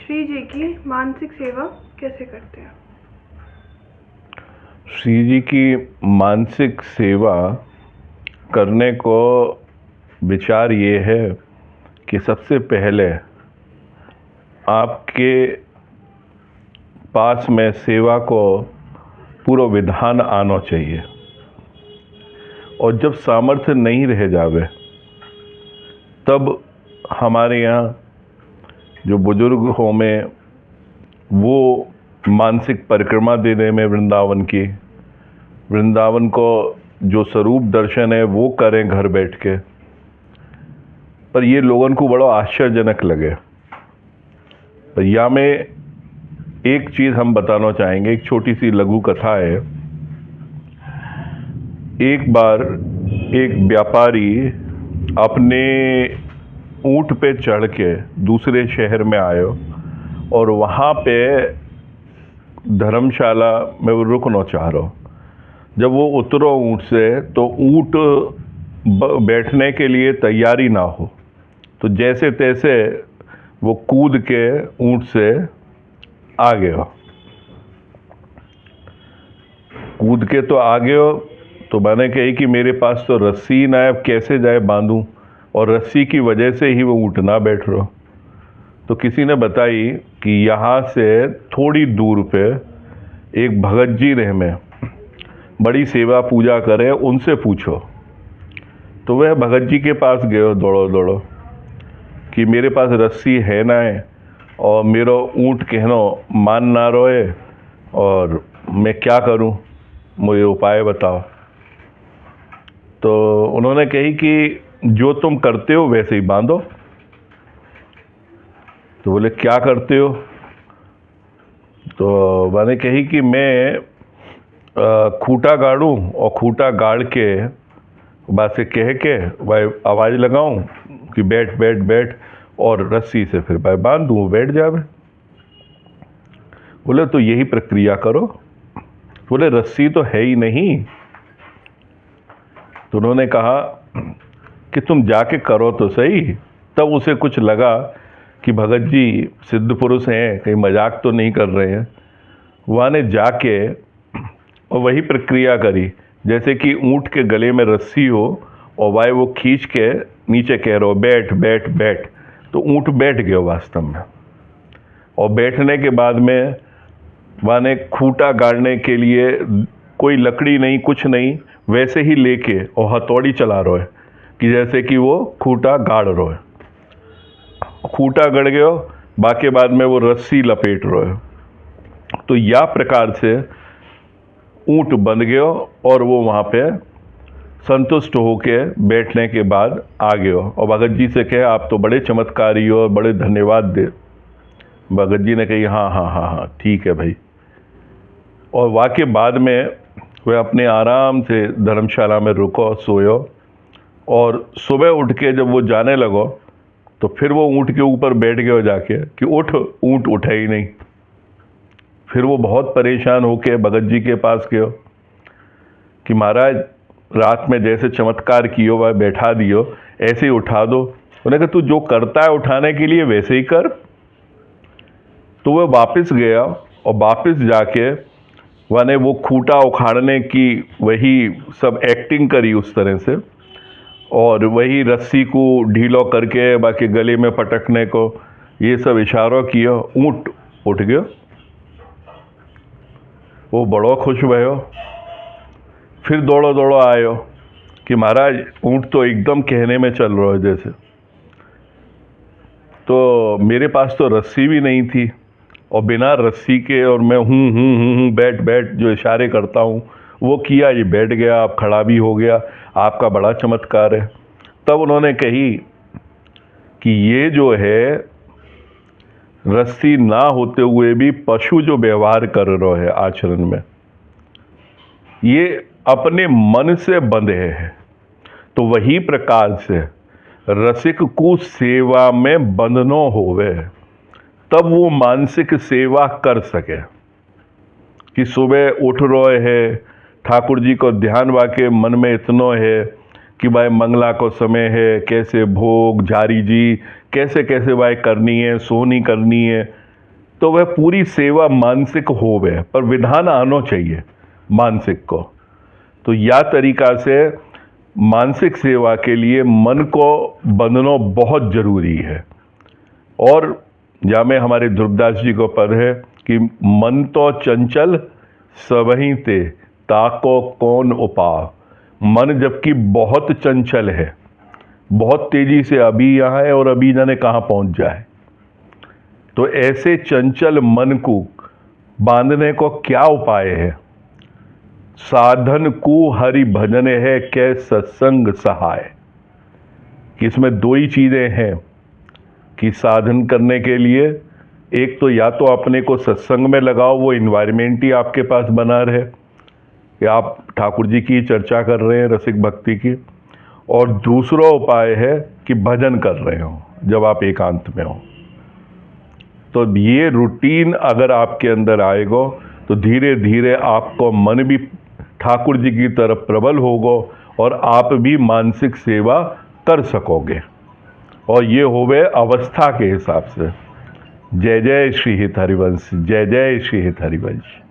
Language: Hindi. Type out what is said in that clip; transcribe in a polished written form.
श्री जी की मानसिक सेवा कैसे करते हैं? श्री जी की मानसिक सेवा करने को विचार ये है कि सबसे पहले आपके पास में सेवा को पूरा विधान आना चाहिए, और जब सामर्थ्य नहीं रह जावे तब हमारे यहाँ जो बुजुर्ग हो में वो मानसिक परिक्रमा देने में वृंदावन को जो स्वरूप दर्शन है वो करें घर बैठ के। पर ये लोगों को बड़ा आश्चर्यजनक लगे। पर या में एक चीज़ हम बताना चाहेंगे, एक छोटी सी लघु कथा है। एक बार एक व्यापारी अपने ऊंट पे चढ़ के दूसरे शहर में आयो और वहाँ पे धर्मशाला में वो रुकना चाह रहा। जब वो उतरो ऊंट से तो ऊंट बैठने के लिए तैयारी ना हो, तो जैसे तैसे वो कूद के ऊंट से आ गया। कूद के तो आ गया, तो मैंने कही कि मेरे पास तो रस्सी ना है, अब कैसे जाए बांधूं, और रस्सी की वजह से ही वो ऊँट ना बैठ रहा। तो किसी ने बताई कि यहाँ से थोड़ी दूर पे एक भगत जी रहे में बड़ी सेवा पूजा करे, उनसे पूछो। तो वह भगत जी के पास गए दौड़ो कि मेरे पास रस्सी है ना है और मेरा ऊँट कहनो मान ना रोए, और मैं क्या करूं, मुझे उपाय बताओ। तो उन्होंने कही कि जो तुम करते हो वैसे ही बांधो। तो बोले क्या करते हो? तो मैंने कही कि मैं खूंटा गाड़ूं और खूंटा गाड़ के बात से कह के भाई आवाज़ लगाऊं कि बैठ बैठ बैठ, और रस्सी से फिर भाई बांध दूँ, बैठ जावे। बोले तो यही प्रक्रिया करो। बोले रस्सी तो है ही नहीं। तो उन्होंने कहा कि तुम जाके करो तो सही। तब उसे कुछ लगा कि भगत जी सिद्ध पुरुष हैं, कहीं मजाक तो नहीं कर रहे हैं। वहाँ ने जाके और वही प्रक्रिया करी, जैसे कि ऊँट के गले में रस्सी हो और वाय वो खींच के नीचे कह रहा हो बैठ बैठ बैठ। तो ऊँट बैठ गया वास्तव में, और बैठने के बाद में वहाँ ने खूंटा गाड़ने के लिए कोई लकड़ी नहीं, कुछ नहीं, वैसे ही लेके और हथौड़ी चला रहा है कि जैसे कि वो खूंटा गाड़ रहा है। खूंटा गड़ गया, बाकी बाद में वो रस्सी लपेट रहा है। तो या प्रकार से ऊँट बंध गया और वो वहाँ पे संतुष्ट होके बैठने के बाद आ गया। और भगत जी से कहे आप तो बड़े चमत्कारी हो, बड़े धन्यवाद दे। भगत जी ने कही हाँ हाँ हाँ हाँ ठीक है भाई। और वाकई बाद में वह अपने आराम से धर्मशाला में रुको, सोयो, और सुबह उठ के जब वो जाने लगो तो फिर वो ऊँट के ऊपर बैठ गए जाके कि उठ, ऊँट उठा ही नहीं। फिर वो बहुत परेशान होके भगत जी के पास गयो कि महाराज रात में जैसे चमत्कार कियो वह बैठा दियो, ऐसे ही उठा दो। उन्होंने कहा तू जो करता है उठाने के लिए वैसे ही कर। तो वह वापस गया और वापस जाके वह वो खूंटा उखाड़ने की वही सब एक्टिंग करी उस तरह से, और वही रस्सी को ढीलो करके बाकी गले में पटकने को ये सब इशारों किया। ऊँट उठ गया। वो बड़ो खुश भयो। फिर दौड़ो दौड़ो आयो कि महाराज ऊँट तो एकदम कहने में चल रहा है जैसे। तो मेरे पास तो रस्सी भी नहीं थी, और बिना रस्सी के और मैं हूँ बैठ बैठ जो इशारे करता हूँ वो किया, ये बैठ गया, आप खड़ा भी हो गया, आपका बड़ा चमत्कार है। तब उन्होंने कही कि ये जो है रस्सी ना होते हुए भी पशु जो व्यवहार कर रहे है आचरण में, ये अपने मन से बंधे है। तो वही प्रकार से रसिक को सेवा में बंधनो होवे, तब वो मानसिक सेवा कर सके। कि सुबह उठ रहे है, ठाकुर जी को ध्यान वाके मन में इतनो है कि भाई मंगला को समय है, कैसे भोग झारी जी कैसे कैसे भाई करनी है, सोनी करनी है, तो वह पूरी सेवा मानसिक होवे, पर विधान आनो चाहिए मानसिक को। तो या तरीका से मानसिक सेवा के लिए मन को बंधना बहुत जरूरी है। और या में हमारे ध्रुवदास जी को पद है कि मन तो चंचल सबहीं ते ताको कौन उपाव। मन जबकि बहुत चंचल है, बहुत तेजी से अभी यहाँ है और अभी जाने कहाँ पहुंच जाए, तो ऐसे चंचल मन को बांधने को क्या उपाय है? साधन को हरि भजन है कै सत्संग सहाय। कि इसमें दो ही चीजें हैं कि साधन करने के लिए एक तो या तो अपने को सत्संग में लगाओ, वो इन्वायरमेंट ही आपके पास बना रहे कि आप ठाकुर जी की चर्चा कर रहे हैं, रसिक भक्ति की। और दूसरा उपाय है कि भजन कर रहे हो जब आप एकांत में हो। तो ये रूटीन अगर आपके अंदर आएगा तो धीरे धीरे आपको मन भी ठाकुर जी की तरफ प्रबल होगा और आप भी मानसिक सेवा कर सकोगे। और ये होवे अवस्था के हिसाब से। जय जय श्री हित हरिवंश, जय जय श्री हित हरिवंश।